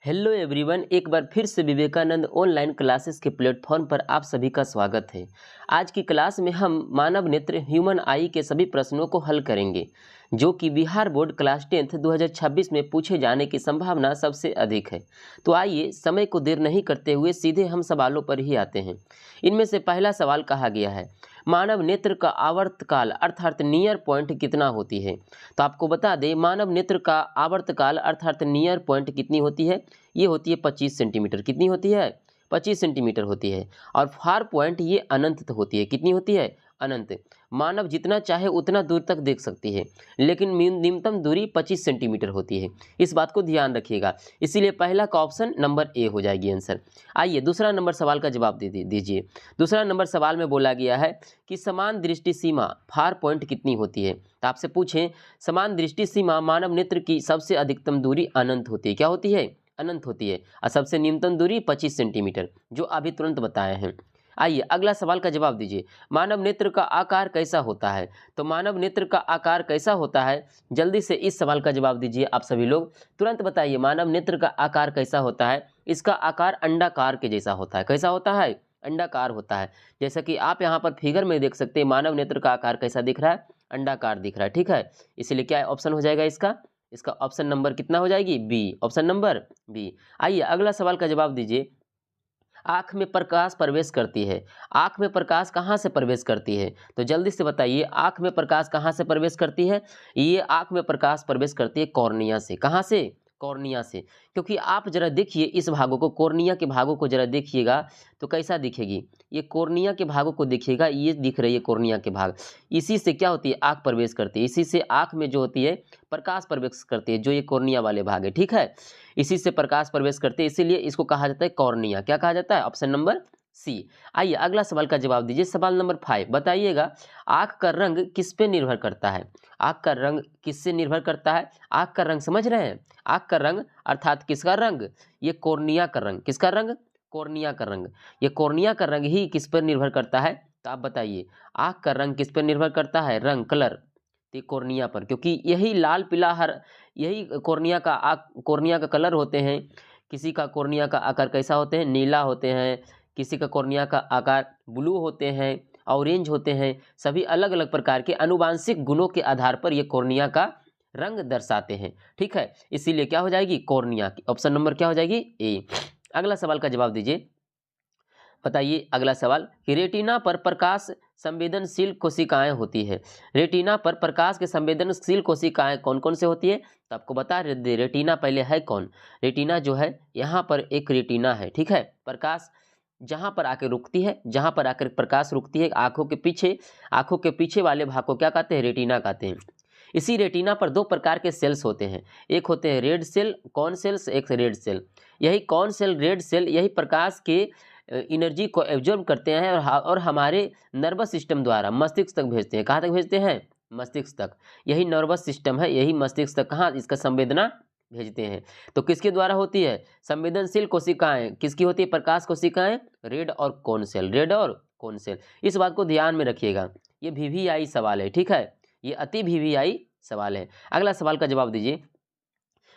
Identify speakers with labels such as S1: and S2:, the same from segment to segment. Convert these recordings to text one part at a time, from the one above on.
S1: Hello everyone, एक बार फिर से विवेकानंद ऑनलाइन क्लासेस के प्लेटफॉर्म पर आप सभी का स्वागत है। आज की क्लास में हम मानव नेत्र ह्यूमन आई के सभी प्रश्नों को हल करेंगे जो कि बिहार बोर्ड क्लास 10th 2026 में पूछे जाने की संभावना सबसे अधिक है। तो आइए समय को देर नहीं करते हुए सीधे हम सवालों पर ही आते हैं। इनमें से पहला सवाल कहा गया है, मानव नेत्र का आवर्तकाल अर्थात नियर पॉइंट कितना होती है। तो आपको बता दें, मानव नेत्र का आवर्तकाल अर्थात नियर पॉइंट कितनी होती है। ये होती है 25 सेंटीमीटर। कितनी होती है? 25 सेंटीमीटर होती है। और फार पॉइंट ये अनंत होती है। कितनी होती है? अनंत। मानव जितना चाहे उतना दूर तक देख सकती है, लेकिन न्यूनतम दूरी 25 सेंटीमीटर होती है। इस बात को ध्यान रखिएगा। इसीलिए पहला का ऑप्शन नंबर ए हो जाएगी आंसर। आइए दूसरा नंबर सवाल का जवाब दीजिए। दूसरा नंबर सवाल में बोला गया है कि समान दृष्टि सीमा फार पॉइंट कितनी होती है। तो आपसे पूछें, समान दृष्टि सीमा मानव नेत्र की सबसे अधिकतम दूरी अनंत होती है। क्या होती है? अनंत होती है। और सबसे न्यूनतम दूरी 25 सेंटीमीटर, जो अभी तुरंत बताए हैं। आइए अगला सवाल का जवाब दीजिए। मानव नेत्र का आकार कैसा होता है। तो मानव नेत्र का आकार कैसा होता है, जल्दी से इस सवाल का जवाब दीजिए। आप सभी लोग तुरंत बताइए, मानव नेत्र का आकार कैसा होता है। इसका आकार अंडाकार के जैसा होता है। कैसा होता है? अंडाकार होता है। जैसा कि आप यहाँ पर फिगर में देख सकते हैं, मानव नेत्र का आकार कैसा दिख रहा है? अंडाकार दिख रहा है। ठीक है, इसलिए क्या ऑप्शन हो जाएगा इसका? इसका ऑप्शन नंबर कितना हो जाएगी? बी। Option number B. आइए अगला सवाल का जवाब दीजिए। आँख में प्रकाश प्रवेश करती है। आँख में प्रकाश कहाँ से प्रवेश करती है? तो जल्दी से बताइए, आँख में प्रकाश कहाँ से प्रवेश करती है? ये आँख में प्रकाश प्रवेश करती है कॉर्निया से। कहाँ से? कॉर्निया से। क्योंकि आप जरा देखिए इस भागों को, कॉर्निया के भागों को जरा देखिएगा तो कैसा दिखेगी। ये कॉर्निया के भागों को देखिएगा, ये दिख रही है कॉर्निया के भाग। इसी से क्या होती है? आँख प्रवेश करती है। इसी से आँख में जो होती है प्रकाश प्रवेश करती है, जो ये कॉर्निया वाले भाग है। ठीक है, इसी से प्रकाश प्रवेश करते हैं, इसीलिए इसको कहा जाता है कॉर्निया। क्या कहा जाता है? Option number C. आइए अगला सवाल का जवाब दीजिए। सवाल नंबर 5 बताइएगा, आँख का रंग किस पे निर्भर करता है। आँख का रंग किससे निर्भर करता है? आँख का रंग समझ रहे हैं? आँख का रंग अर्थात किसका रंग? ये कॉर्निया का रंग। किसका रंग? कॉर्निया का रंग। ये कॉर्निया का रंग ही किस पर निर्भर करता है? तो आप बताइए, आँख का रंग किस पर निर्भर करता है? रंग, कलर, तो कॉर्निया पर। क्योंकि यही लाल पीला हर यही कॉर्निया का कलर होते हैं। किसी का कॉर्निया का आकार कैसा होते हैं? नीला होते हैं। किसी का कॉर्निया का आकार ब्लू होते हैं, ऑरेंज होते हैं। सभी अलग अलग प्रकार के आनुवांशिक गुणों के आधार पर ये कॉर्निया का रंग दर्शाते हैं। ठीक है, इसीलिए क्या हो जाएगी? कॉर्निया। ऑप्शन नंबर क्या हो जाएगी? ए। अगला सवाल का जवाब दीजिए। बताइए अगला सवाल कि रेटिना पर प्रकाश संवेदनशील कोशिकाएं होती है। रेटिना पर प्रकाश के संवेदनशील कोशिकाएं कौन कौन से होती है? तो आपको बता दे, रेटिना पहले है कौन? रेटिना जो है, यहाँ पर एक रेटिना है। ठीक है, प्रकाश जहाँ पर आकर रुकती है, जहाँ पर आकर प्रकाश रुकती है आंखों के पीछे वाले भाग को क्या कहते हैं? रेटिना कहते हैं। इसी रेटिना पर दो प्रकार के सेल्स होते हैं। एक होते हैं रेड सेल, कॉन सेल्स, एक रेड सेल। यही कॉन सेल, रेड सेल यही प्रकाश के एनर्जी को एब्जॉर्ब करते हैं और हमारे नर्वस सिस्टम द्वारा मस्तिष्क तक भेजते हैं। कहाँ तक भेजते हैं? मस्तिष्क तक। यही नर्वस सिस्टम है, यही मस्तिष्क तक कहाँ इसका संवेदना भेजते हैं। तो किसके द्वारा होती है? संवेदनशील कोशिकाएं किसकी होती है? प्रकाश कोशिकाएं रेड और कॉन सेल। रेड और कॉन सेल, इस बात को ध्यान में रखिएगा। ये वीवीआई सवाल है। ठीक है, ये अति वीवीआई सवाल है। अगला सवाल का जवाब दीजिए।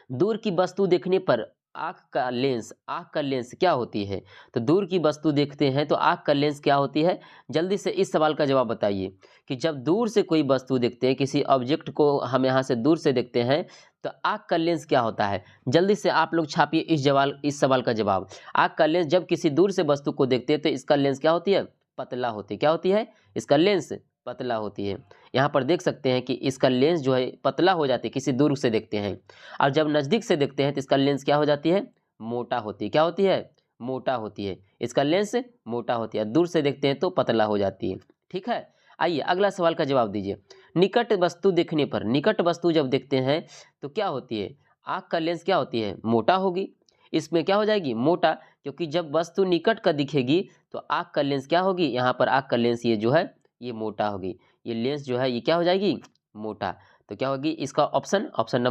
S1: दूर की वस्तु देखने पर आँख का लेंस क्या होती है। तो दूर की वस्तु देखते हैं तो आँख का लेंस क्या होती है? जल्दी से इस सवाल का जवाब बताइए कि जब दूर से कोई वस्तु देखते हैं, किसी ऑब्जेक्ट को हम यहाँ से दूर से देखते हैं, तो आँख का लेंस क्या होता है? जल्दी से आप लोग छापिए इस सवाल का जवाब। आँख का लेंस जब किसी दूर से वस्तु को देखते हैं तो इसका लेंस क्या होती है? पतला होती है। क्या होती है? इसका लेंस पतला होती है। यहाँ पर देख सकते हैं कि इसका लेंस जो है पतला हो जाती है किसी दूर से देखते हैं, और जब नज़दीक से देखते हैं तो इसका लेंस क्या हो जाती है? मोटा होती है। क्या होती है? मोटा होती है। इसका लेंस मोटा होती है, दूर से देखते हैं तो पतला हो जाती है। ठीक है, आइए अगला सवाल का जवाब दीजिए। निकट वस्तु देखने पर, निकट वस्तु जब देखते हैं तो क्या होती है? आँख का लेंस क्या होती है? मोटा होगी। इसमें क्या हो जाएगी? मोटा। क्योंकि जब वस्तु निकट का दिखेगी तो आँख का लेंस क्या होगी? यहाँ पर आँख का लेंस ये जो है ये मोटा होगी। ये लेंस जो है ये क्या हो जाएगी? मोटा। तो क्या होगी इसका ऑप्शन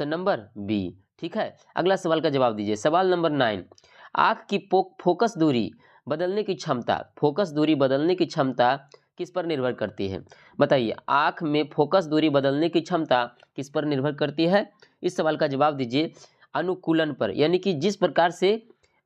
S1: नंबर बी। ठीक है, अगला सवाल का जवाब दीजिए। सवाल नंबर 9, आँख की फोकस दूरी बदलने की क्षमता किस पर निर्भर करती है? बताइए, आँख में फोकस दूरी बदलने की क्षमता किस पर निर्भर करती है? इस सवाल का जवाब दीजिए। अनुकूलन पर, यानी कि जिस प्रकार से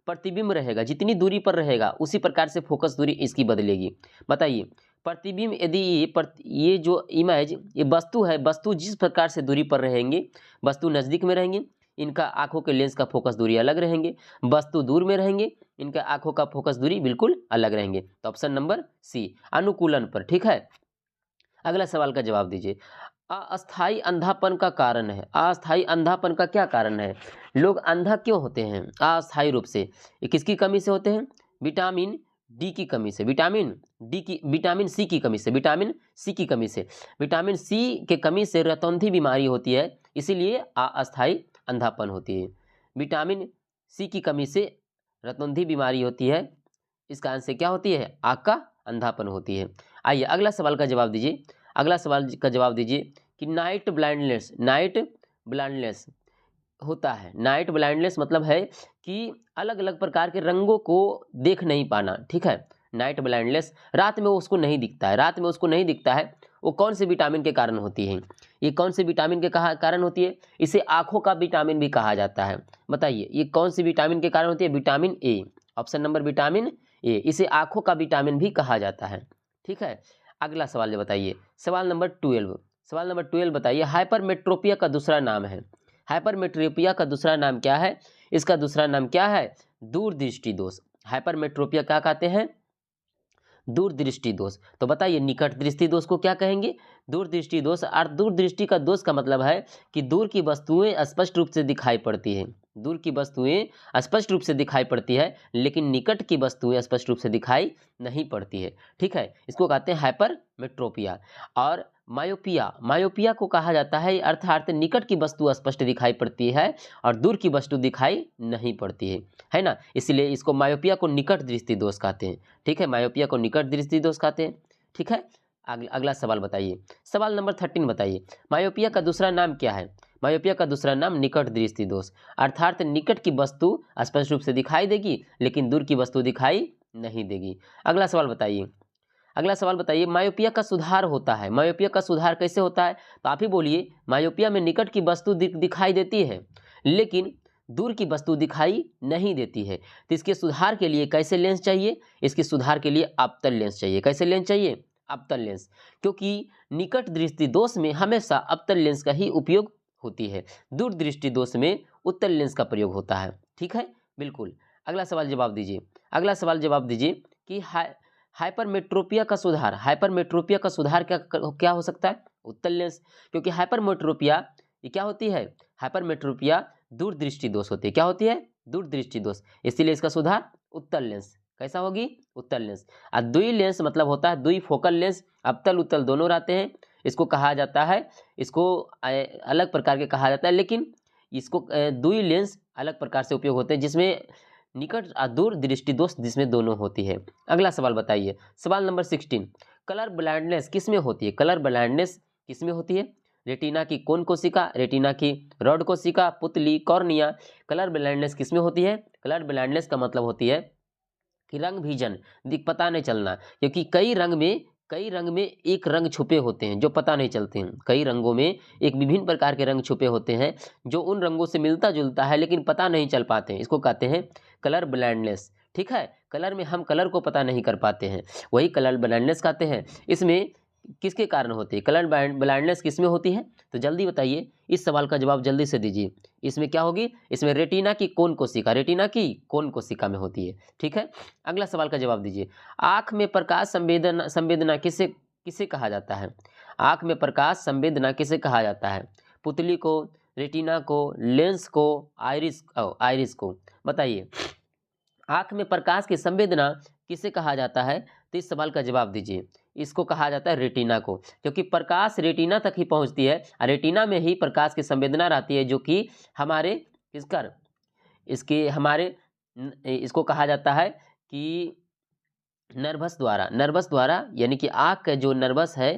S1: प्रतिबिंब रहेगा, जितनी दूरी पर रहेगा उसी प्रकार से फोकस दूरी इसकी बदलेगी। बताइए, प्रतिबिंब यदि ये जो इमेज, ये वस्तु है, वस्तु जिस प्रकार से दूरी पर रहेंगे, वस्तु नज़दीक में रहेंगे, इनका आंखों के लेंस का फोकस दूरी अलग रहेंगे, वस्तु दूर में रहेंगे, इनका आंखों का फोकस दूरी बिल्कुल अलग रहेंगे। तो ऑप्शन नंबर सी, अनुकूलन पर। ठीक है, अगला सवाल का जवाब दीजिए। अस्थाई अंधापन का कारण है, अस्थाई अंधापन का क्या कारण है? लोग अंधा क्यों होते हैं अस्थाई रूप से? ये किसकी कमी से होते हैं? विटामिन डी की कमी से, विटामिन सी की कमी से, विटामिन सी की कमी से, विटामिन सी के कमी से रतौंधी बीमारी होती है, इसीलिए अस्थाई अंधापन होती है। विटामिन सी की कमी से रतौंधी बीमारी होती है, इसका आंसर क्या होती है? आँख का अंधापन होती है। आइए अगला सवाल का जवाब दीजिए। अगला सवाल का जवाब दीजिए कि नाइट ब्लाइंडनेस होता है। नाइट ब्लाइंडनेस मतलब है कि अलग अलग प्रकार के रंगों को देख नहीं पाना। ठीक है, नाइट ब्लाइंडनेस, रात में उसको नहीं दिखता है, रात में उसको नहीं दिखता है, वो कौन से विटामिन के कारण होती है? ये कौन से विटामिन के कारण होती है? इसे आँखों का विटामिन भी कहा जाता है। बताइए, ये कौन सी विटामिन के कारण होती है? Vitamin A, option number vitamin A, इसे आँखों का विटामिन भी कहा जाता है। ठीक है, अगला सवाल बताइए, सवाल नंबर 12 बताइए, हाइपरमेट्रोपिया का दूसरा नाम है। हाइपरमेट्रोपिया का दूसरा नाम क्या है? इसका दूसरा नाम क्या है? दूरदृष्टि दोष। हाइपरमेट्रोपिया क्या कहते हैं? दूरदृष्टि दोष। तो बताइए, निकट दृष्टि दोष को क्या कहेंगे? दूरदृष्टि दोष। और दूरदृष्टि का दोष का मतलब है कि दूर की वस्तुएं स्पष्ट रूप से दिखाई पड़ती है, दूर की वस्तुएं स्पष्ट रूप से दिखाई पड़ती है, लेकिन निकट की वस्तुएं स्पष्ट रूप से दिखाई नहीं पड़ती है। ठीक है, इसको कहते हैं हाइपरमेट्रोपिया। और मायोपिया को कहा जाता है, अर्थात निकट की वस्तु स्पष्ट दिखाई पड़ती है और दूर की वस्तु दिखाई नहीं पड़ती है ना, इसलिए इसको मायोपिया को निकट दृष्टि दोष कहते हैं। ठीक है, मायोपिया को निकट दृष्टि दोष कहते हैं। ठीक है, अगला सवाल बताइए, सवाल नंबर 13 बताइए, मायोपिया का दूसरा नाम क्या है? मायोपिया का दूसरा नाम निकट दृष्टि दोष, अर्थात निकट की वस्तु स्पष्ट रूप से दिखाई देगी लेकिन दूर की वस्तु दिखाई नहीं देगी। अगला सवाल बताइए, मायोपिया का सुधार होता है। मायोपिया का सुधार कैसे होता है? तो आप ही बोलिए। मायोपिया में निकट की वस्तु दिखाई देती है लेकिन दूर की वस्तु दिखाई नहीं देती है, तो इसके सुधार के लिए कैसे लेंस चाहिए? इसके सुधार के लिए अवतल लेंस चाहिए। कैसे लेंस चाहिए? अवतल लेंस, क्योंकि निकट दृष्टि दोष में हमेशा अवतल लेंस का ही उपयोग होती है, दूर दृष्टि दोष में उत्तल लेंस का प्रयोग होता है। ठीक है, बिल्कुल। अगला सवाल जवाब दीजिए कि हाइपरमेट्रोपिया का सुधार क्या हो सकता है? उत्तल लेंस, क्योंकि हाइपरमेट्रोपिया ये क्या होती है? हाइपरमेट्रोपिया दूरदृष्टि दोष होती है। क्या होती है? दूरदृष्टि दोष, इसीलिए इसका सुधार उत्तल लेंस। कैसा होगी? उत्तल लेंस। और द्वि लेंस मतलब होता है द्वि फोकल लेंस, अवतल उत्तल दोनों रहते हैं, इसको कहा जाता है, इसको अलग प्रकार के कहा जाता है, लेकिन इसको द्वि लेंस अलग प्रकार से उपयोग होते हैं जिसमें निकट और दूर दृष्टि दोष जिसमें दोनों होती है। अगला सवाल बताइए, सवाल नंबर 16, कलर ब्लाइंडनेस किस में होती है? कलर ब्लाइंडनेस किस में होती है? रेटिना की कौन कोशिका, रेटिना की रॉड कोशिका, पुतली, कॉर्निया। कलर ब्लाइंडनेस किस में होती है? कलर ब्लाइंडनेस का मतलब होती है कि रंग विजन, पता नहीं चलना, क्योंकि कई रंग में एक रंग छुपे होते हैं जो पता नहीं चलते हैं। कई रंगों में एक विभिन्न प्रकार के रंग छुपे होते हैं जो उन रंगों से मिलता जुलता है लेकिन पता नहीं चल पाते हैं, इसको कहते हैं कलर ब्लाइंडनेस। ठीक है, कलर में हम कलर को पता नहीं कर पाते हैं, वही कलर ब्लाइंडनेस कहते हैं। इसमें किसके कारण होती है? कलर ब्लाइंडनेस किस में होती है? तो जल्दी बताइए, इस सवाल का जवाब जल्दी से दीजिए। इसमें क्या होगी? इसमें रेटिना की कौन कोशिका में होती है। ठीक है, अगला सवाल का जवाब दीजिए, आँख में प्रकाश संवेदना किसे कहा जाता है? आँख में प्रकाश संवेदना किसे कहा जाता है? पुतली को, रेटिना को, लेंस को, आइरिस को। बताइए, आँख में प्रकाश की संवेदना किसे कहा जाता है? तो इस सवाल का जवाब दीजिए। इसको कहा जाता है रेटिना को, क्योंकि प्रकाश रेटिना तक ही पहुंचती है और रेटिना में ही प्रकाश की संवेदना रहती है, जो कि इसको कहा जाता है कि नर्वस द्वारा, यानी कि आँख का जो नर्वस है,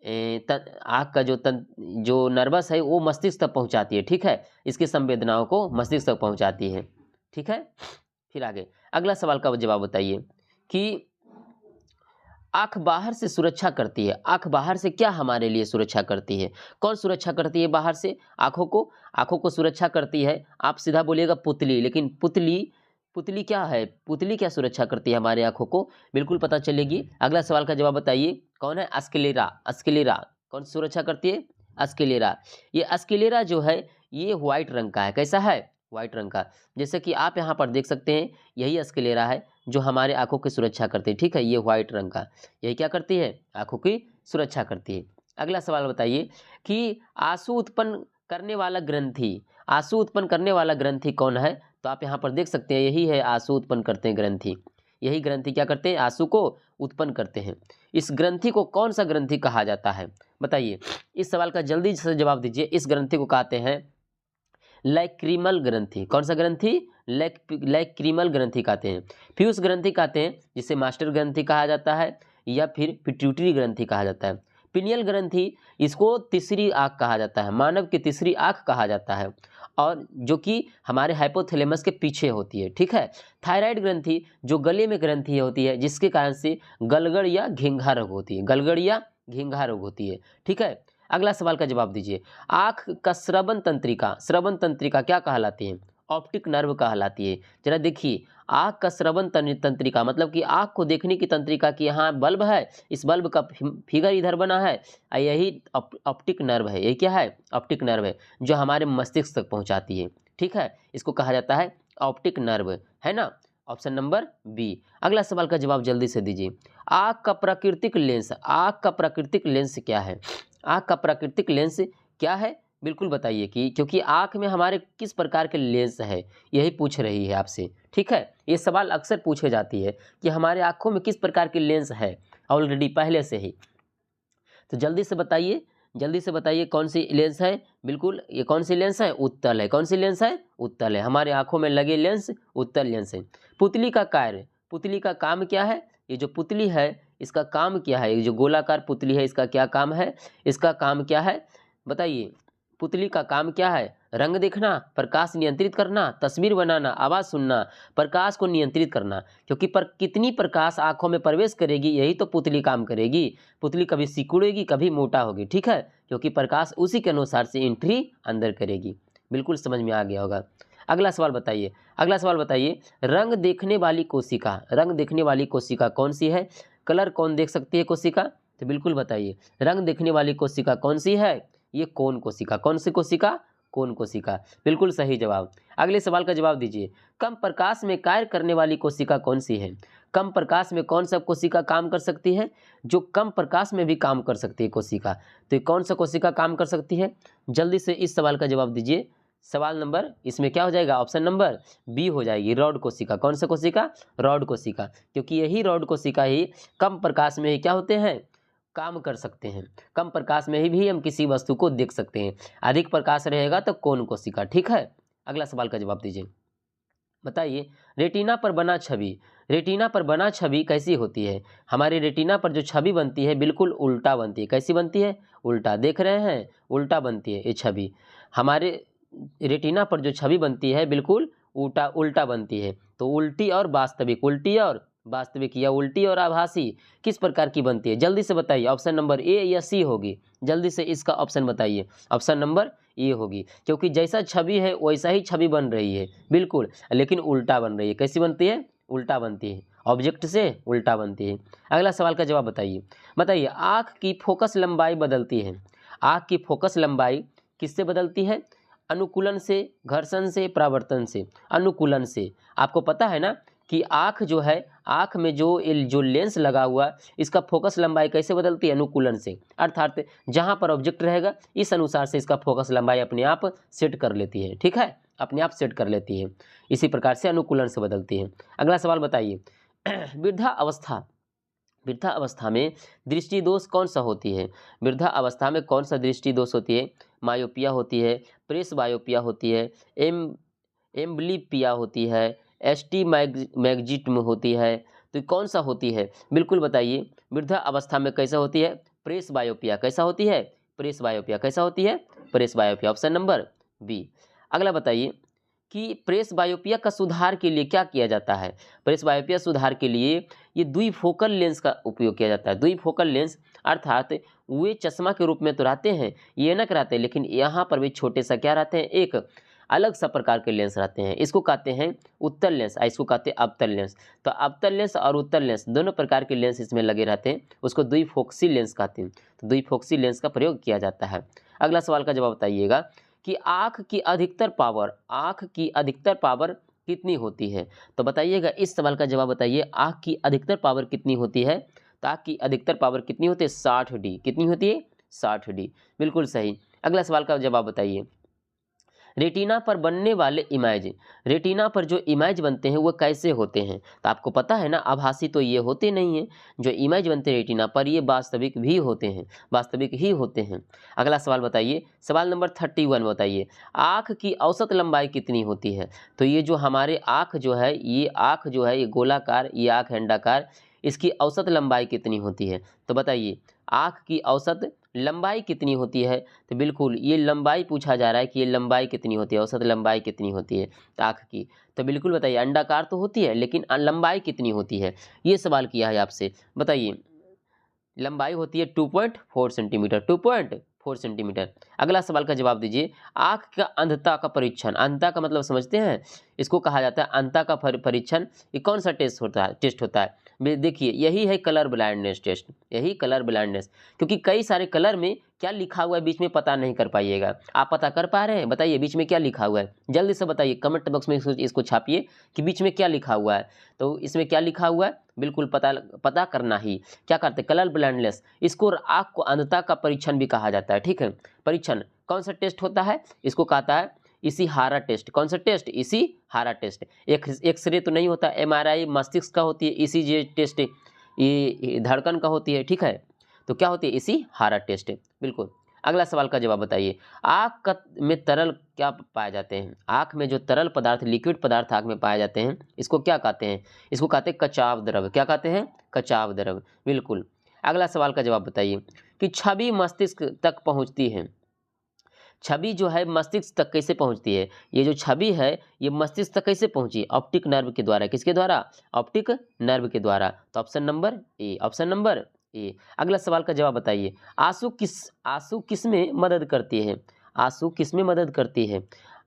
S1: आँख का जो नर्वस है वो मस्तिष्क तक पहुंचाती है। ठीक है, इसकी संवेदनाओं को मस्तिष्क तक पहुंचाती है। ठीक है, फिर आगे अगला सवाल का जवाब बताइए कि आँख बाहर से सुरक्षा करती है। आँख बाहर से क्या हमारे लिए सुरक्षा करती है? कौन सुरक्षा करती है बाहर से? आँखों को। आँखों को सुरक्षा करती है, आप सीधा बोलिएगा पुतली, लेकिन पुतली पुतली क्या है? पुतली क्या सुरक्षा करती है हमारे आँखों को? बिल्कुल पता चलेगी। अगला सवाल का जवाब बताइए, कौन है? स्क्लेरा। स्क्लेरा कौन सुरक्षा करती है? स्क्लेरा। ये स्क्लेरा जो है ये व्हाइट रंग का है। कैसा है? व्हाइट रंग का। जैसे कि आप यहाँ पर देख सकते हैं, यही स्क्लेरा है जो हमारे आँखों की सुरक्षा करती है। ठीक है, ये व्हाइट रंग का, यही क्या करती है? आँखों की सुरक्षा करती है। अगला सवाल बताइए कि आंसू उत्पन्न करने वाला ग्रंथि, आंसू उत्पन्न करने वाला ग्रंथि कौन है? तो आप यहाँ पर देख सकते हैं, यही है आंसू उत्पन्न करते हैं ग्रंथि। यही ग्रंथि क्या करते हैं? आंसू को उत्पन्न करते हैं। इस ग्रंथि को कौन सा ग्रंथि कहा जाता है? बताइए, इस सवाल का जल्दी से जवाब दीजिए। इस ग्रंथि को कहते हैं लैक्रिमल ग्रंथि। कौन सा ग्रंथि? लैक्रिमल ग्रंथि कहते हैं। फिर उस ग्रंथि कहते हैं जिसे मास्टर ग्रंथि कहा जाता है या फिर पिट्यूटरी ग्रंथि कहा जाता है। पिनियल ग्रंथि, इसको तीसरी आँख कहा जाता है, मानव की तीसरी आँख कहा जाता है, और जो कि हमारे हाइपोथैलेमस के पीछे होती है। ठीक है। थायराइड ग्रंथि जो गले में ग्रंथि होती है, जिसके कारण से गलगड़ या घिंघा रोग होती है। गलगड़ या घिंघा रोग होती है। ठीक है। अगला सवाल का जवाब दीजिए। आँख का श्रवण तंत्रिका, श्रवण तंत्रिका क्या कहलाती है? ऑप्टिक नर्व कहलाती है। जरा देखिए, आँख का श्रवण तंत्रिका मतलब कि आँख को देखने की तंत्रिका की यहाँ बल्ब है, इस बल्ब का फिगर इधर बना है, यही ऑप्टिक नर्व है। ये क्या है? ऑप्टिक नर्व है, जो हमारे मस्तिष्क तक पहुँचाती है। ठीक है, इसको कहा जाता है ऑप्टिक नर्व, है ना? Option number B. अगला सवाल का जवाब जल्दी से दीजिए। आँख का प्राकृतिक लेंस, आँख का प्राकृतिक लेंस क्या है? आँख का प्राकृतिक लेंस क्या है? बिल्कुल बताइए, कि क्योंकि आँख में हमारे किस प्रकार के लेंस है, यही पूछ रही है आपसे। ठीक है, ये सवाल अक्सर पूछे जाती है कि हमारे आँखों में किस प्रकार के लेंस है, ऑलरेडी पहले से ही। तो जल्दी से बताइए, जल्दी से बताइए कौन सी लेंस है? बिल्कुल, ये कौन सी लेंस है? उत्तल है। कौन सी लेंस है? उत्तल है। हमारे आँखों में लगे लेंस उत्तल लेंस है। पुतली का कार्य, पुतली का काम क्या है? ये जो पुतली है इसका काम क्या है? ये जो गोलाकार पुतली है इसका क्या काम है? इसका काम क्या है? बताइए, पुतली का काम क्या है? रंग देखना, प्रकाश नियंत्रित करना, तस्वीर बनाना, आवाज़ सुनना, प्रकाश को नियंत्रित करना। क्योंकि कितनी प्रकाश आंखों में प्रवेश करेगी, यही तो पुतली काम करेगी। पुतली कभी सिकुड़ेगी, कभी मोटा होगी। ठीक है, क्योंकि प्रकाश उसी के अनुसार से एंट्री अंदर करेगी। बिल्कुल समझ में आ गया होगा। अगला सवाल बताइए, अगला सवाल बताइए। रंग देखने वाली कोशिका, रंग देखने वाली कोशिका कौन सी है? कलर कौन देख सकती है कोशिका? तो बिल्कुल बताइए, रंग देखने वाली कोशिका कौन सी है? ये कौन कोशिका। कौन सी कोशिका? कौन कोशिका। बिल्कुल सही जवाब। अगले सवाल का जवाब दीजिए। कम प्रकाश में कार्य करने वाली कोशिका कौन सी है? कम प्रकाश में कौन सा कोशिका काम कर सकती है? जो कम प्रकाश में भी काम कर सकती है कोशिका, तो कौन सा कोशिका काम कर सकती है? जल्दी से इस सवाल का जवाब दीजिए। सवाल नंबर इसमें क्या हो जाएगा? ऑप्शन नंबर बी हो जाएगी, रॉड कोशिका। कौन सा कोशिका? रॉड कोशिका। क्योंकि यही रॉड कोशिका ही कम प्रकाश में ही क्या होते हैं? काम कर सकते हैं। कम प्रकाश में ही भी हम किसी वस्तु को देख सकते हैं। अधिक प्रकाश रहेगा तो कौन कोशिका। ठीक है। अगला सवाल का जवाब दीजिए। बताइए, रेटिना पर बना छवि, रेटिना पर बना छवि कैसी होती है? हमारे रेटिना पर जो छवि बनती है बिल्कुल उल्टा बनती है। कैसी बनती है? उल्टा। देख रहे हैं, उल्टा बनती है ये छवि। हमारे रेटिना पर जो छवि बनती है बिल्कुल उल्टा उल्टा बनती है। तो उल्टी और वास्तविक, उल्टी और वास्तविक या उल्टी और आभासी किस प्रकार की बनती है? जल्दी से बताइए। ऑप्शन नंबर ए या सी होगी? जल्दी से इसका ऑप्शन बताइए। ऑप्शन नंबर ए होगी, क्योंकि जैसा छवि है वैसा ही छवि बन रही है बिल्कुल, लेकिन उल्टा बन रही है। कैसी बनती है? उल्टा बनती है, ऑब्जेक्ट से उल्टा बनती है। अगला सवाल का जवाब बताइए। बताइए, आँख की फोकस लंबाई बदलती है। आँख की फोकस लंबाई किससे बदलती है? अनुकूलन से, घर्षण से, परावर्तन से? अनुकूलन से। आपको पता है ना कि आँख जो है, आँख में जो लेंस लगा हुआ इसका फोकस लंबाई कैसे बदलती है? अनुकूलन से। अर्थात जहाँ पर ऑब्जेक्ट रहेगा इस अनुसार से इसका फोकस लंबाई अपने आप सेट कर लेती है। ठीक है, अपने आप सेट कर लेती है, इसी प्रकार से अनुकूलन से बदलती है। अगला सवाल बताइए। वृद्धा अवस्था, वृद्धा अवस्था में दृष्टि दोष कौन सा होती है? वृद्धा अवस्था में कौन सा दृष्टि दोष होती है? मायोपिया होती है, प्रेस बायोपिया होती है, एम्ब्लीपिया होती है, मैग्जिट्म होती है? तो कौन सा होती है? बिल्कुल बताइए। वृद्धा अवस्था में कैसा होती है? Presbyopia. कैसा होती है? Presbyopia. कैसा होती है? Presbyopia. Option number B. अगला बताइए कि प्रेसबायोपिया का सुधार के लिए क्या किया जाता है। प्रेसबायोपिया सुधार के लिए ये द्विफोकल लेंस का उपयोग किया जाता है। द्विफोकल लेंस अर्थात वे चश्मा के रूप में तो रहते हैं, ये ऐनक रहते हैं, लेकिन यहाँ पर भी छोटे सा क्या रहते हैं, एक अलग सा प्रकार के लेंस रहते हैं। इसको कहते हैं उत्तल लेंस, इसको कहते हैं अवतल लेंस। तो अवतल लेंस और उत्तल लेंस दोनों प्रकार के लेंस इसमें लगे रहते हैं, उसको द्विफोक्सी लेंस कहते हैं। तो द्विफोक्सी लेंस का प्रयोग किया जाता है। अगला सवाल का जवाब बताइएगा कि आँख की अधिकतर पावर कितनी होती है। तो बताइएगा, इस सवाल का जवाब बताइए, आँख की अधिकतर पावर कितनी होती है। तो आँख की अधिकतर पावर कितनी होती है, 60D। कितनी होती है, 60D, बिल्कुल सही। अगला सवाल का जवाब बताइए, रेटिना पर बनने वाले इमेज, रेटिना पर जो इमेज बनते हैं वो कैसे होते हैं। तो आपको पता है ना, आभासी तो ये होते नहीं हैं, जो इमेज बनते हैं रेटिना पर ये वास्तविक भी होते हैं, वास्तविक ही होते हैं। अगला सवाल बताइए, सवाल नंबर 31 बताइए, आँख की औसत लंबाई कितनी होती है। तो ये जो हमारे आँख जो है, ये आँख जो है, ये गोलाकार, ये आँख है अंडाकार, इसकी औसत लंबाई कितनी होती है। तो बताइए, आँख की औसत लंबाई कितनी होती है। तो बिल्कुल ये लंबाई पूछा जा रहा है कि ये लंबाई कितनी होती है, औसत लंबाई कितनी होती है आँख की। तो बिल्कुल बताइए, अंडाकार तो होती है लेकिन लंबाई कितनी होती है, ये सवाल किया है आपसे। बताइए, लंबाई होती है 2.4 सेंटीमीटर, 2.4 सेंटीमीटर। अगला सवाल का जवाब दीजिए, आँख का अंधता का परीक्षण, अंधता का मतलब समझते हैं, इसको कहा जाता है अंधता का परीक्षण। ये कौन सा टेस्ट होता है। देखिए, यही है कलर ब्लाइंडनेस टेस्ट, यही कलर ब्लाइंडनेस, क्योंकि कई सारे कलर में क्या लिखा हुआ है बीच में पता नहीं कर पाइएगा। आप पता कर पा रहे हैं, बताइए बीच में क्या लिखा हुआ है, जल्दी से बताइए, कमेंट बॉक्स में इसको छापिए कि बीच में क्या लिखा हुआ है। तो इसमें क्या लिखा हुआ है, बिल्कुल पता करना ही क्या करते हैं, कलर ब्लाइंडनेस। इसको आँख को अंधता का परीक्षण भी कहा जाता है, ठीक है। परीक्षण कौन सा टेस्ट होता है, इसको कहता है इशिहारा टेस्ट। कौन सा टेस्ट, इशिहारा टेस्ट। एक्सरे तो नहीं होता, MRI मस्तिष्क का होती है, ECG टेस्ट ये धड़कन का होती है, ठीक है। तो क्या होती है, इशिहारा टेस्ट, बिल्कुल। अगला सवाल का जवाब बताइए, आँख में तरल क्या पाए जाते हैं। आँख में जो तरल पदार्थ, लिक्विड पदार्थ आँख में पाए जाते हैं, इसको क्या कहते हैं, इसको कहते हैं कचाव द्रव। क्या कहते हैं, कचाव द्रव, बिल्कुल। अगला सवाल का जवाब बताइए कि छवि मस्तिष्क तक पहुँचती है, छवि जो है मस्तिष्क तक कैसे पहुंचती है। ये जो छवि है ये मस्तिष्क तक कैसे पहुंची, ऑप्टिक नर्व के द्वारा। किसके द्वारा, ऑप्टिक नर्व के द्वारा। तो option number A, option number A. अगला सवाल का जवाब बताइए, आंसू किस में मदद करती है। आंसू किस में मदद करती है।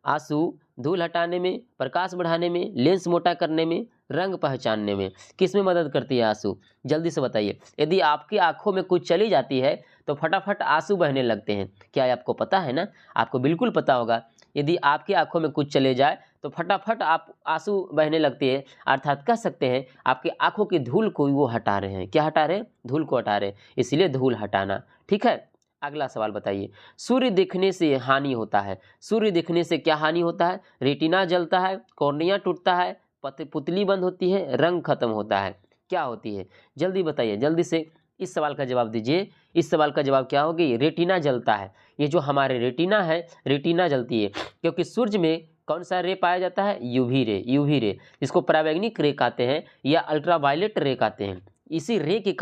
S1: आंसू धूल हटाने में, प्रकाश बढ़ाने में, लेंस मोटा करने में, रंग पहचानने में, किस में मदद करती है आंसू, जल्दी से बताइए। यदि आपकी आंखों में कुछ चली जाती है तो फटाफट आंसू बहने लगते हैं, क्या आपको पता है ना, आपको बिल्कुल पता होगा। यदि आपकी आंखों में कुछ चले जाए तो फटाफट आप आंसू बहने लगते हैं, अर्थात कह सकते हैं आपकी आंखों की धूल को वो हटा रहे हैं। क्या हटा रहे हैं, धूल को हटा रहे हैं, इसलिए धूल हटाना, ठीक है। अगला सवाल बताइए, सूर्य देखने से हानि होता है। सूर्य देखने से क्या हानि होता है, रेटिना जलता है, कॉर्निया टूटता है, पुतली बंद होती है, रंग खत्म होता है, क्या होती है, जल्दी बताइए, जल्दी से इस सवाल का जवाब दीजिए। इस सवाल का जवाब क्या होगी, रेटिना जलता है। ये जो हमारे रेटिना है, रेटिना जलती है क्योंकि सूर्य में कौन सा रे पाया जाता है, यूवी रे, यूवी रे, जिसको परावैंगनिक रे कहते हैं या अल्ट्रावायलेट रे कहते हैं। इसी रे के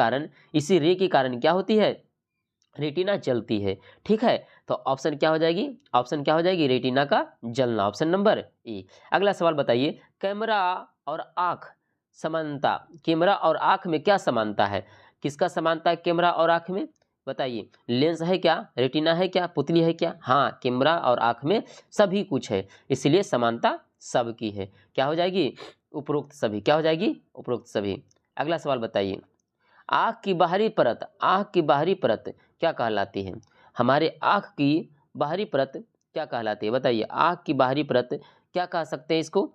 S1: कारण क्या होती है, रेटिना जलती है, ठीक है। तो ऑप्शन क्या हो जाएगी, ऑप्शन क्या हो जाएगी, रेटिना का जलना, ऑप्शन नंबर ए। अगला सवाल बताइए, कैमरा और आँख समानता, कैमरा और आँख में क्या समानता है। किसका समानता है कैमरा और आँख में, बताइए। लेंस है क्या, रेटिना है क्या, पुतली है क्या। हाँ, कैमरा और आँख में सभी कुछ है, इसलिए समानता सबकी है। क्या हो जाएगी, उपरोक्त सभी, क्या हो जाएगी, उपरोक्त सभी। अगला सवाल बताइए, आँख की बाहरी परत, आँख की बाहरी परत क्या कहलाती है। हमारे आँख की बाहरी परत क्या कहलाती है, बताइए। आँख की बाहरी परत क्या कह सकते हैं इसको,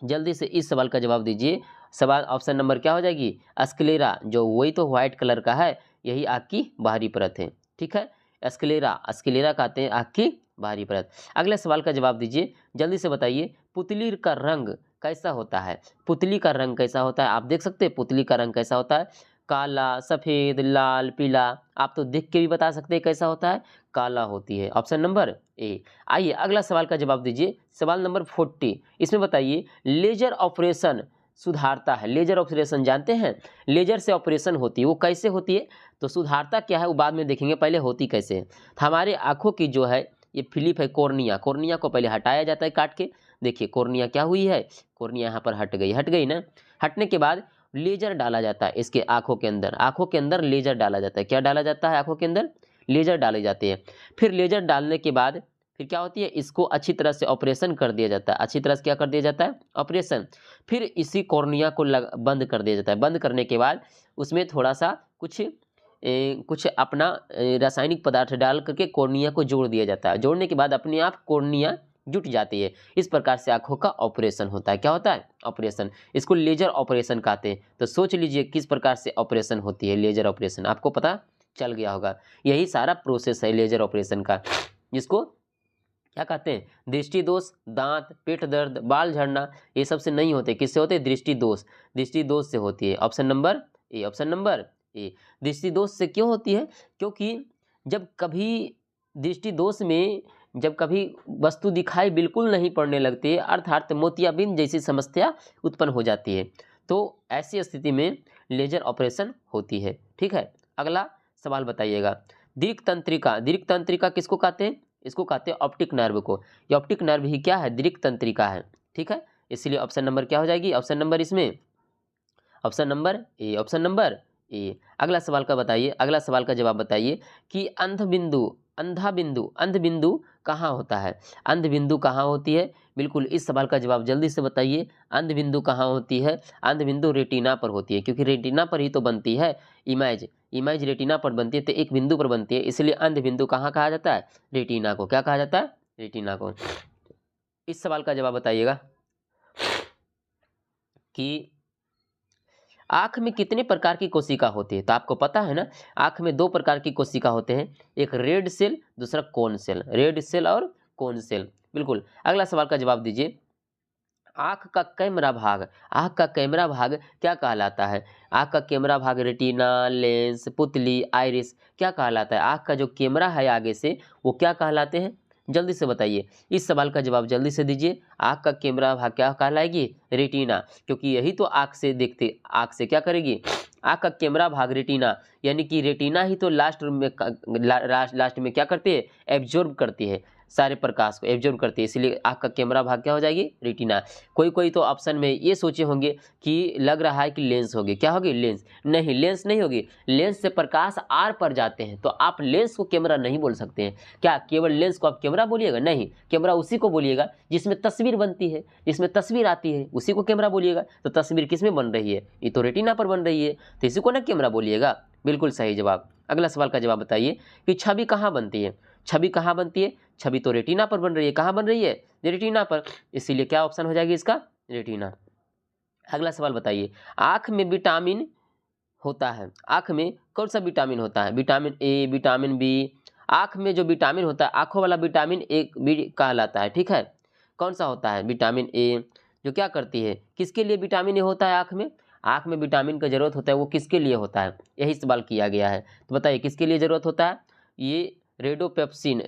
S1: जल्दी से इस सवाल का जवाब दीजिए। सवाल ऑप्शन नंबर क्या हो जाएगी, स्क्लेरा, जो वही तो व्हाइट कलर का है, यही आँख की बाहरी परत है, ठीक है। स्क्लेरा, स्क्लेरा कहते हैं आँख की बाहरी परत। अगले सवाल का जवाब दीजिए, जल्दी से बताइए, पुतली का रंग कैसा होता है। पुतली का रंग कैसा होता है, आप देख सकते हैं पुतली का रंग कैसा होता है, काला, सफ़ेद, लाल, पीला। आप तो देख के भी बता सकते हैं कैसा होता है, काला होती है, ऑप्शन नंबर ए। आइए अगला सवाल का जवाब दीजिए, सवाल नंबर 40। इसमें बताइए, लेजर ऑपरेशन सुधारता है। लेजर ऑपरेशन जानते हैं, लेजर से ऑपरेशन होती है, वो कैसे होती है, तो सुधारता क्या है वो बाद में देखेंगे, पहले होती कैसे है। हमारे आँखों की जो है ये फिलिप है, कॉर्निया, कॉर्निया को पहले हटाया जाता है काट के, देखिए कॉर्निया क्या हुई है, कॉर्निया यहाँ पर हट गई ना। हटने के बाद लेजर डाला जाता है इसके आंखों के अंदर लेजर डाला जाता है। क्या डाला जाता है आंखों के अंदर, लेजर डाले जाते हैं। फिर लेजर डालने के बाद फिर क्या होती है, इसको अच्छी तरह से ऑपरेशन कर दिया जाता है। अच्छी तरह से क्या कर दिया जाता है, ऑपरेशन। फिर इसी कॉर्निया को बंद कर दिया जाता है। बंद करने के बाद उसमें थोड़ा सा कुछ अपना रासायनिक पदार्थ डाल करके कॉर्निया को जोड़ दिया जाता है। जोड़ने के बाद अपने आप कॉर्निया जुट जाती है। इस प्रकार से आंखों का ऑपरेशन होता है। क्या होता है, ऑपरेशन। इसको लेजर ऑपरेशन कहते हैं। तो सोच लीजिए किस प्रकार से ऑपरेशन होती है लेजर ऑपरेशन, आपको पता चल गया होगा। यही सारा प्रोसेस है लेजर ऑपरेशन का, जिसको क्या कहते हैं, दृष्टि दोष, दांत, पेट दर्द, बाल झड़ना, ये सबसे नहीं होते। किससे होते हैं, दृष्टि दोष। दृष्टि दोष से होती है। Option number A, option number A. दृष्टि दोष से क्यों होती है, क्योंकि जब कभी दृष्टि दोष में जब कभी वस्तु दिखाई बिल्कुल नहीं पड़ने लगती है, अर्थात मोतियाबिंद जैसी समस्या उत्पन्न हो जाती है, तो ऐसी स्थिति में लेजर ऑपरेशन होती है। ठीक है, अगला सवाल बताइएगा। दीर्घ तंत्रिका, दीर्घ तंत्रिका किसको कहते हैं, इसको कहते हैं ऑप्टिक नर्व को। ये ऑप्टिक नर्व ही क्या है, दीर्घ तंत्रिका है। ठीक है, इसलिए ऑप्शन नंबर क्या हो जाएगी, ऑप्शन नंबर इसमें option number A, option number A. अगला सवाल का बताइए, अगला सवाल का जवाब बताइए कि अंध बिंदु कहाँ होता है, अंध बिंदु कहाँ होती है। बिल्कुल, इस सवाल का जवाब जल्दी से बताइए। अंध बिंदु कहाँ होती है, अंध बिंदु रेटिना पर होती है, क्योंकि रेटिना पर ही तो बनती है इमेज। इमेज रेटिना पर बनती है, तो एक बिंदु पर बनती है, इसलिए अंध बिंदु कहाँ कहा जाता है, रेटिना को। क्या कहा जाता है, रेटिना को। इस सवाल का जवाब बताइएगा कि आँख में कितने प्रकार की कोशिका होती है। तो आपको पता है ना, आँख में दो प्रकार की कोशिका होते हैं, एक रेड सेल, दूसरा कोन सेल। रेड सेल और कोन सेल। बिल्कुल, अगला सवाल का जवाब दीजिए। आँख का कैमरा भाग, आँख का कैमरा भाग क्या कहलाता है। आँख का कैमरा भाग रेटिना, लेंस, पुतली, आइरिस क्या कहलाता है। आँख का जो कैमरा है आगे से, वो क्या कहलाते हैं, जल्दी से बताइए। इस सवाल का जवाब जल्दी से दीजिए। आँख का कैमरा भाग क्या कहलाएगी, रेटिना, क्योंकि यही तो आँख से देखते, आँख से क्या करेगी, आँख का कैमरा भाग रेटिना, यानी कि रेटिना ही तो लास्ट में क्या करती है, एब्जॉर्ब करती है, सारे प्रकाश को एब्जॉर्ब करती है, इसलिए आँख का कैमरा भाग क्या हो जाएगी, रेटिना। कोई तो ऑप्शन में ये सोचे होंगे कि लग रहा है कि लेंस होगी। क्या होगी, लेंस। नहीं, लेंस नहीं होगी। लेंस से प्रकाश आर पर जाते हैं, तो आप लेंस को कैमरा नहीं बोल सकते हैं। क्या केवल लेंस को आप कैमरा बोलिएगा, नहीं, कैमरा उसी को बोलिएगा जिसमें तस्वीर बनती है, जिसमें तस्वीर आती है, उसी को कैमरा बोलिएगा। तो तस्वीर किस में बन रही है, ये तो रेटिना पर बन रही है, तो इसी को ना कैमरा बोलिएगा। बिल्कुल सही जवाब। अगला सवाल का जवाब बताइए कि छवि कहाँ बनती है। छवि कहाँ बनती है, छवि तो रेटिना पर बन रही है। कहाँ बन रही है, रेटिना पर, इसीलिए क्या ऑप्शन हो जाएगी इसका, रेटिना। अगला सवाल बताइए। आँख में विटामिन होता है, आँख में कौन सा विटामिन होता है, विटामिन ए, विटामिन बी। आँख में जो विटामिन होता है, आँखों वाला विटामिन ए बी कहलाता है। ठीक है, कौन सा होता है, विटामिन ए, जो क्या करती है, किसके लिए विटामिन ए होता है आँख में। आँख में विटामिन का जरूरत होता है, वो किसके लिए होता है, यही सवाल किया गया है। तो बताइए किसके लिए जरूरत होता है, ये रेडोप्सिन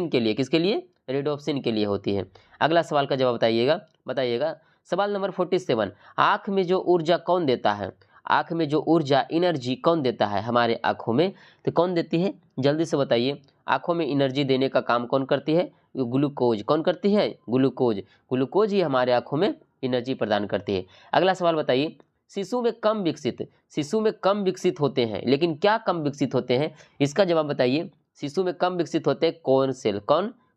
S1: के लिए, किसके लिए, रेडोप्सिन के लिए होती है। अगला सवाल का जवाब बताइएगा। सवाल नंबर 47। आँख में जो ऊर्जा कौन देता है, आँख में जो ऊर्जा, एनर्जी कौन देता है हमारे आँखों में, तो कौन देती है, जल्दी से बताइए। आँखों में एनर्जी देने का काम कौन करती है, ग्लूकोज। कौन करती है, ग्लूकोज। ग्लूकोज ही हमारे आँखों में एनर्जी प्रदान करती है। अगला सवाल बताइए। शिशु में कम विकसित होते हैं, लेकिन क्या कम विकसित होते हैं, इसका जवाब बताइए। शिशु में कम विकसित होते हैं कौन सेल,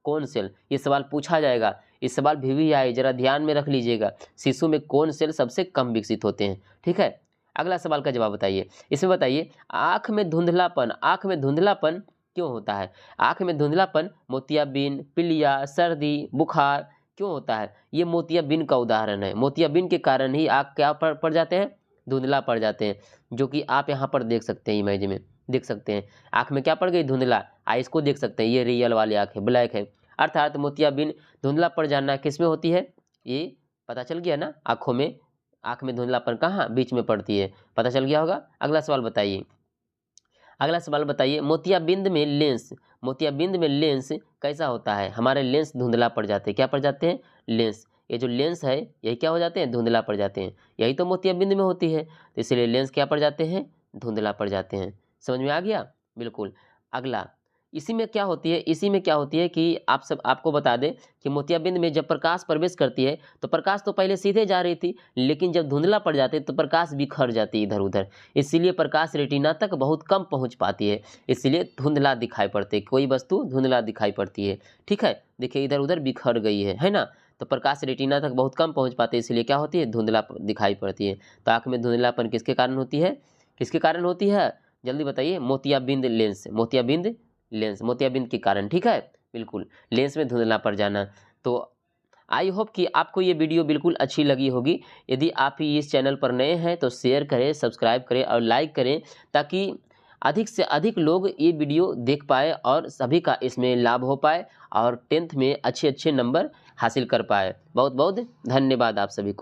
S1: कौन सेल, ये सवाल पूछा जाएगा। इस सवाल भी आए, जरा ध्यान में रख लीजिएगा। शिशु में कौन सेल सबसे कम विकसित होते हैं। ठीक है, अगला सवाल का जवाब बताइए। इसमें बताइए आँख में धुंधलापन क्यों होता है। आँख में धुंधलापन मोतियाबिंद, पीलिया, सर्दी, बुखार क्यों होता है, ये मोतियाबिंद का उदाहरण है। मोतियाबिंद के कारण ही आँख क्या पड़ जाते हैं, धुंधला पड़ जाते हैं, जो कि आप यहाँ पर देख सकते हैं, इमेज में देख सकते हैं। आँख में क्या पड़ गई, धुंधला। आइस को देख सकते हैं, ये रियल वाली आँख है, ब्लैक है। अर्थात मोतियाबिंद धुंधला पड़ जाना किस में होती है, ये पता चल गया ना, आँखों में। आँख में धुंधलापन कहाँ, बीच में पड़ती है, पता चल गया होगा। अगला सवाल बताइए। मोतियाबिंद में लेंस कैसा होता है, हमारे लेंस धुंधला पड़ जाते हैं। क्या पड़ जाते हैं, लेंस। ये जो लेंस है यही क्या हो जाते हैं, धुंधला पड़ जाते हैं। यही तो मोतियाबिंद में होती है, तो इसलिए लेंस क्या पड़ जाते हैं, धुंधला पड़ जाते हैं। समझ में आ गया, बिल्कुल। अगला, इसी में क्या होती है कि आपको बता दें कि मोतियाबिंद में जब प्रकाश प्रवेश करती है तो प्रकाश तो पहले सीधे जा रही थी, लेकिन जब धुंधला पड़ जाती है तो प्रकाश बिखर जाती है इधर उधर। इसीलिए प्रकाश रेटिना तक बहुत कम पहुंच पाती है, इसलिए धुंधला दिखाई पड़ती है, कोई वस्तु धुंधला दिखाई पड़ती है। ठीक है, देखिए इधर उधर बिखर गई है ना। तो प्रकाश रेटिना तक बहुत कम पहुंच पाती है, इसलिए क्या होती है, धुंधला दिखाई पड़ती है। तो आँख में धुंधलापन किसके कारण होती है, किसके कारण होती है, जल्दी बताइए। मोतियाबिंद के कारण। ठीक है, बिल्कुल, लेंस में धुंधला पड़ जाना। तो आई होप कि आपको ये वीडियो बिल्कुल अच्छी लगी होगी। यदि आप ही इस चैनल पर नए हैं तो शेयर करें, सब्सक्राइब करें और लाइक करें, ताकि अधिक से अधिक लोग ये वीडियो देख पाए और सभी का इसमें लाभ हो पाए और 10th में अच्छे अच्छे नंबर हासिल कर पाए। बहुत बहुत धन्यवाद आप सभी को।